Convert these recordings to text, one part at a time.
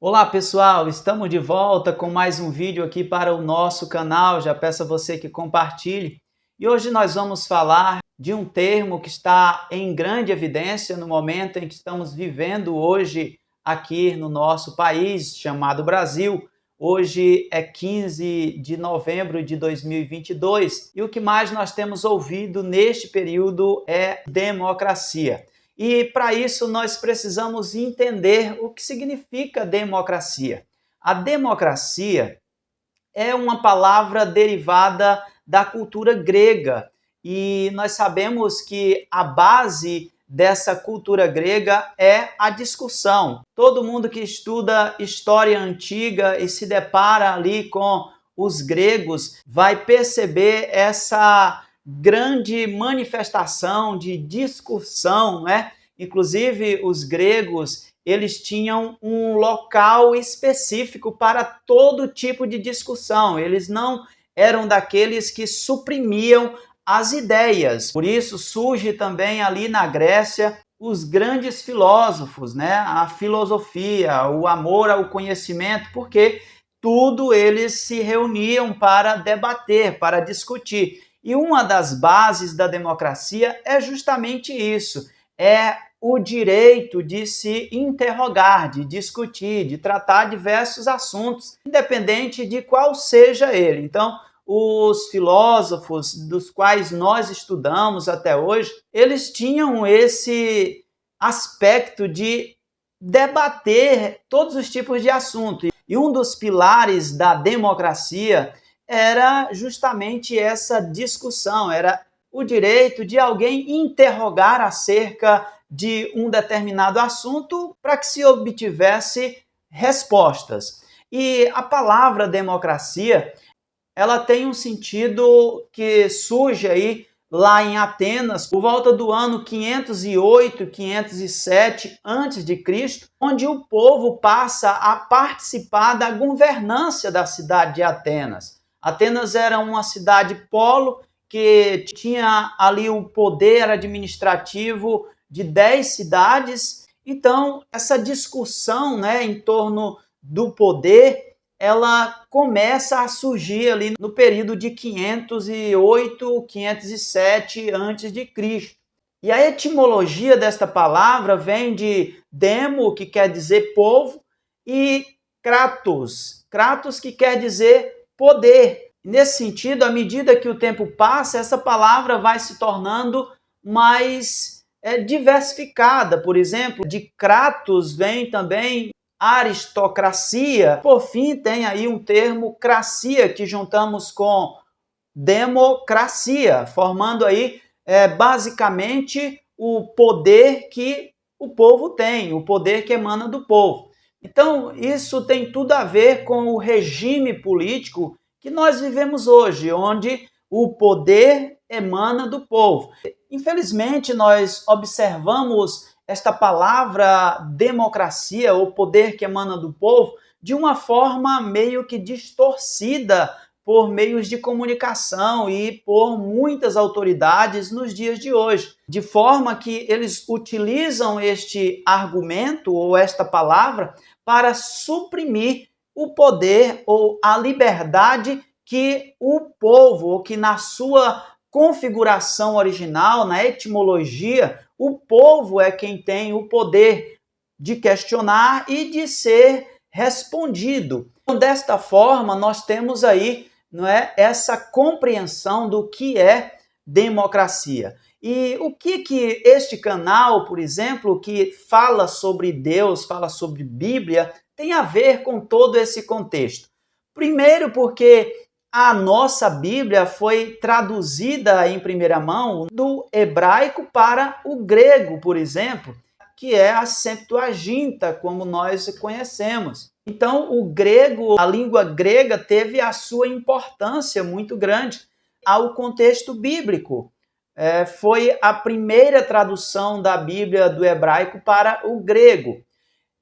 Olá pessoal, estamos de volta com mais um vídeo aqui para o nosso canal. Já peço a você que compartilhe. E hoje nós vamos falar de um termo que está em grande evidência no momento em que estamos vivendo hoje aqui no nosso país, chamado Brasil. Hoje é 15 de novembro de 2022 e o que mais nós temos ouvido neste período é democracia. E para isso nós precisamos entender o que significa democracia. A democracia é uma palavra derivada da cultura grega e nós sabemos que a base dessa cultura grega é a discussão. Todo mundo que estuda história antiga e se depara ali com os gregos vai perceber essa grande manifestação de discussão, né? Inclusive, os gregos, eles tinham um local específico para todo tipo de discussão. Eles não eram daqueles que suprimiam as ideias. Por isso surge também ali na Grécia os grandes filósofos, né? A filosofia, o amor ao conhecimento, porque tudo eles se reuniam para debater, para discutir. E uma das bases da democracia é justamente isso, é o direito de se interrogar, de discutir, de tratar diversos assuntos, independente de qual seja ele. Então, os filósofos dos quais nós estudamos até hoje, eles tinham esse aspecto de debater todos os tipos de assuntos. E um dos pilares da democracia era justamente essa discussão, era o direito de alguém interrogar acerca de um determinado assunto para que se obtivesse respostas. E a palavra democracia, ela tem um sentido que surge aí lá em Atenas, por volta do ano 508, 507 a.C., onde o povo passa a participar da governança da cidade de Atenas. Atenas era uma cidade polo que tinha ali o poder administrativo de 10 cidades. Então, essa discussão, né, em torno do poder, ela começa a surgir ali no período de 508, 507 a.C. E a etimologia desta palavra vem de demo, que quer dizer povo, e kratos, kratos que quer dizer poder. Nesse sentido, à medida que o tempo passa, essa palavra vai se tornando mais diversificada. Por exemplo, de kratos vem também aristocracia. Por fim, tem aí um termo cracia, que juntamos com democracia, formando aí basicamente o poder que o povo tem, o poder que emana do povo. Então, isso tem tudo a ver com o regime político que nós vivemos hoje, onde o poder emana do povo. Infelizmente, nós observamos esta palavra democracia, ou poder que emana do povo, de uma forma meio que distorcida por meios de comunicação e por muitas autoridades nos dias de hoje, de forma que eles utilizam este argumento ou esta palavra para suprimir o poder ou a liberdade que o povo, ou que na sua configuração original, na etimologia, o povo é quem tem o poder de questionar e de ser respondido. Então, desta forma, nós temos aí, não é, essa compreensão do que é democracia. E o que este canal, por exemplo, que fala sobre Deus, fala sobre Bíblia, tem a ver com todo esse contexto? Primeiro, porque a nossa Bíblia foi traduzida em primeira mão do hebraico para o grego, por exemplo, que é a Septuaginta, como nós conhecemos. Então, o grego, a língua grega, teve a sua importância muito grande ao contexto bíblico. Foi a primeira tradução da Bíblia do hebraico para o grego.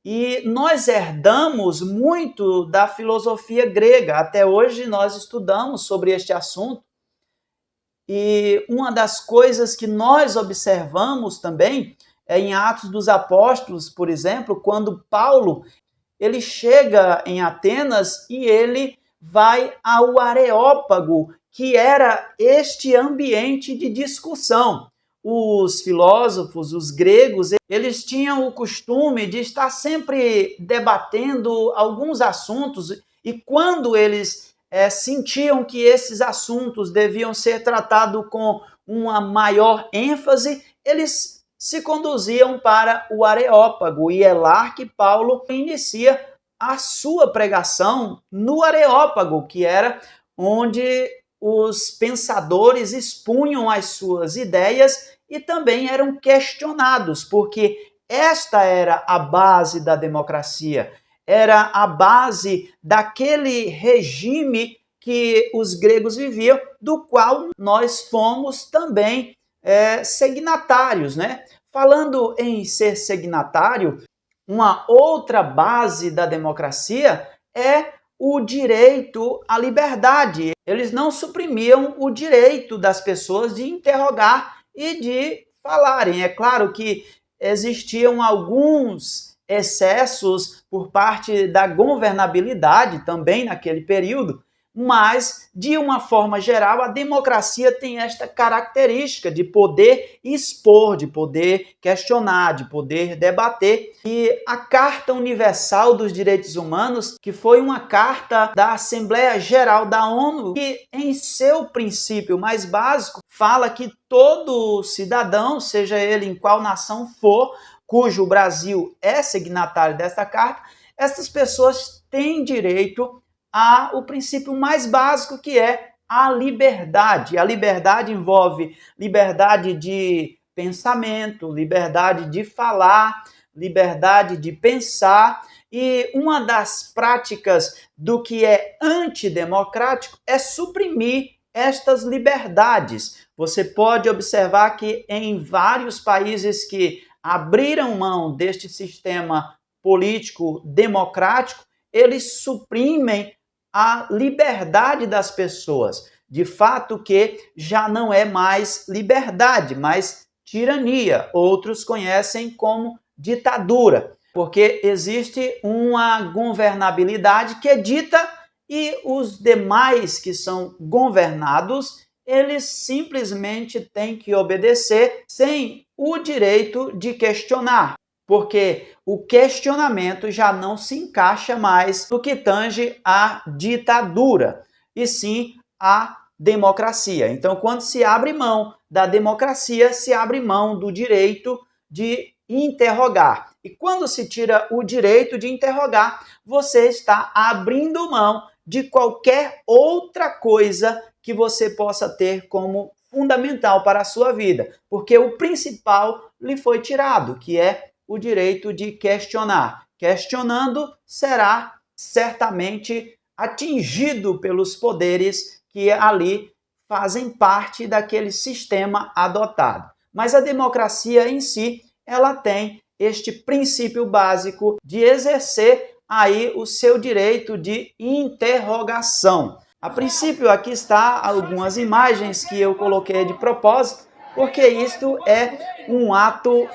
E nós herdamos muito da filosofia grega. Até hoje nós estudamos sobre este assunto. E uma das coisas que nós observamos também é em Atos dos Apóstolos, por exemplo, quando Paulo ele chega em Atenas e ele vai ao Areópago, que era este ambiente de discussão. Os filósofos, os gregos, eles tinham o costume de estar sempre debatendo alguns assuntos, e quando eles sentiam que esses assuntos deviam ser tratados com uma maior ênfase, eles se conduziam para o Areópago, e é lá que Paulo inicia a sua pregação no Areópago, que era onde os pensadores expunham as suas ideias e também eram questionados, porque esta era a base da democracia, era a base daquele regime que os gregos viviam, do qual nós fomos também signatários, né? Falando em ser signatário, uma outra base da democracia é o direito à liberdade. Eles não suprimiam o direito das pessoas de interrogar e de falarem. É claro que existiam alguns excessos por parte da governabilidade também naquele período, mas, de uma forma geral, a democracia tem esta característica de poder expor, de poder questionar, de poder debater. E a Carta Universal dos Direitos Humanos, que foi uma carta da Assembleia Geral da ONU, que em seu princípio mais básico fala que todo cidadão, seja ele em qual nação for, cujo Brasil é signatário desta carta, essas pessoas têm direito o princípio mais básico, que é a liberdade. A liberdade envolve liberdade de pensamento, liberdade de falar, liberdade de pensar, e uma das práticas do que é antidemocrático é suprimir estas liberdades. Você pode observar que em vários países que abriram mão deste sistema político democrático, eles suprimem a liberdade das pessoas. De fato que já não é mais liberdade, mas tirania. Outros conhecem como ditadura, porque existe uma governabilidade que é dita e os demais que são governados, eles simplesmente têm que obedecer sem o direito de questionar, porque o questionamento já não se encaixa mais no que tange à ditadura, e sim à democracia. Então, quando se abre mão da democracia, se abre mão do direito de interrogar. E quando se tira o direito de interrogar, você está abrindo mão de qualquer outra coisa que você possa ter como fundamental para a sua vida, porque o principal lhe foi tirado, que é o direito de questionar. Questionando, será certamente atingido pelos poderes que ali fazem parte daquele sistema adotado. Mas a democracia em si, ela tem este princípio básico de exercer aí o seu direito de interrogação. A princípio, aqui está algumas imagens que eu coloquei de propósito, porque isto é um ato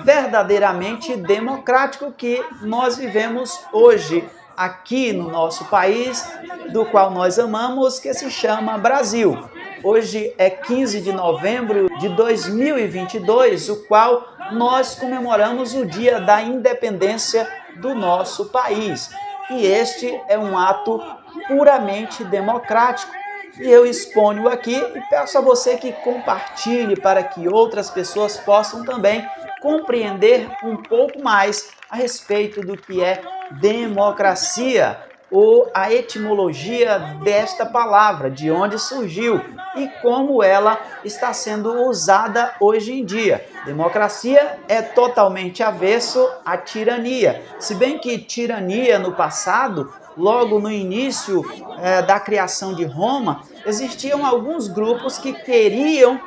verdadeiramente democrático que nós vivemos hoje aqui no nosso país, do qual nós amamos, que se chama Brasil. Hoje é 15 de novembro de 2022, o qual nós comemoramos o Dia da Independência do nosso país. E este é um ato puramente democrático. E eu exponho aqui e peço a você que compartilhe para que outras pessoas possam também compreender um pouco mais a respeito do que é democracia, ou a etimologia desta palavra, de onde surgiu e como ela está sendo usada hoje em dia. Democracia é totalmente avesso à tirania, se bem que tirania no passado, logo no início da criação de Roma, existiam alguns grupos que queriam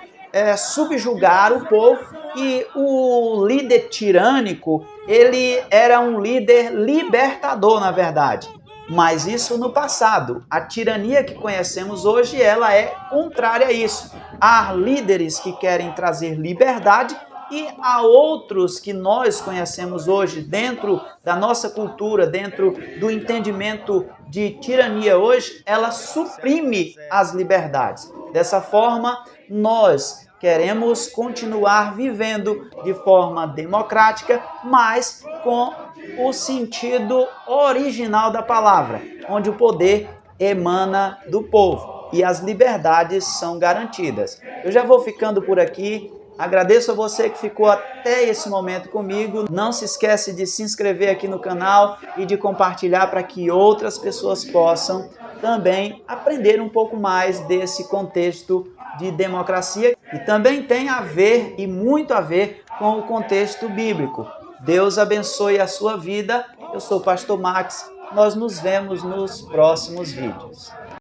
subjugar o povo, e o líder tirânico, ele era um líder libertador, na verdade. Mas isso no passado. A tirania que conhecemos hoje, ela é contrária a isso. Há líderes que querem trazer liberdade e há outros que nós conhecemos hoje dentro da nossa cultura, dentro do entendimento de tirania hoje, ela suprime as liberdades. Dessa forma, nós queremos continuar vivendo de forma democrática, mas com o sentido original da palavra, onde o poder emana do povo e as liberdades são garantidas. Eu já vou ficando por aqui. Agradeço a você que ficou até esse momento comigo. Não se esquece de se inscrever aqui no canal e de compartilhar para que outras pessoas possam também aprender um pouco mais desse contexto de democracia e também tem a ver e muito a ver com o contexto bíblico. Deus abençoe a sua vida. Eu sou o Pastor Max. Nós nos vemos nos próximos vídeos.